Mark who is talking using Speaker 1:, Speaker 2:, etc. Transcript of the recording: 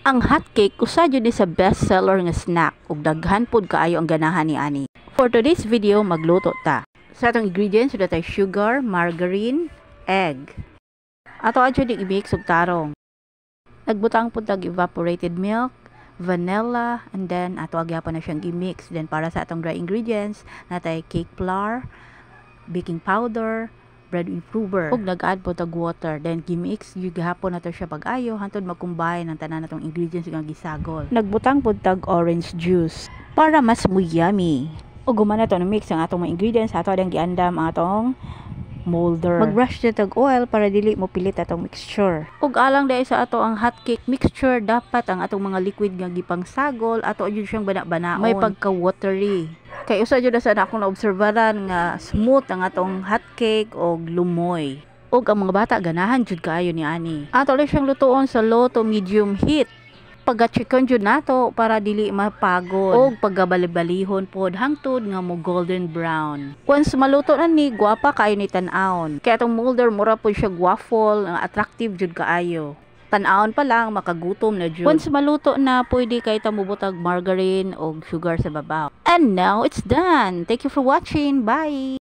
Speaker 1: Ang hotcake usa jud ni sa best seller nga snack ug daghan pud kaayo ang ganahan ni ani. For today's video magluto ta. Sa atong ingredients sud tay sugar, margarine, egg. Ato adyo di i-mix ug tarong. Nagbutang pud tag evaporated milk, vanilla, and then ato agyapon na siyang i-mix. Then para sa atong dry ingredients natay cake flour, baking powder, bread improver ug nag-add po tag water, then gimix gyud gihapon nato siya pag-ayo hantod mag-combine ang tanan natong ingredients nga gisagol. Nagbutang pud tag orange juice para mas yummy. Ug human nato na mix ang atong mga ingredients, ato adang giandam ang atong molder. Mag-brush na tag oil para dili mo pilit atong mixture. Ug alang dai sa ato ang hot cake mixture, dapat ang atong mga liquid nga gipangsagol ato jud siyang bana-banaon. May pagka-watery. Kay usa jud sa akong naobserbaran nga smooth ang atong hot cake og lumoy. Ug ang mga bata ganahan jud kaayo ni ani. Ato lang siyang lutuon sa low to medium heat. Pagka-chicken jud nato para dili mapagod og paggabalbalihon pod hangtod nga mo golden brown. Once maluto na ni, guwapa kaayo ni tan-awon. Kaya atong molder mura pod siya waffle, nga attractive jud kaayo. Tan-awon pa lang makagutom na jud. Once maluto na, pwede kay ta mubutag margarine og sugar sa babaw. And now it's done. Thank you for watching. Bye.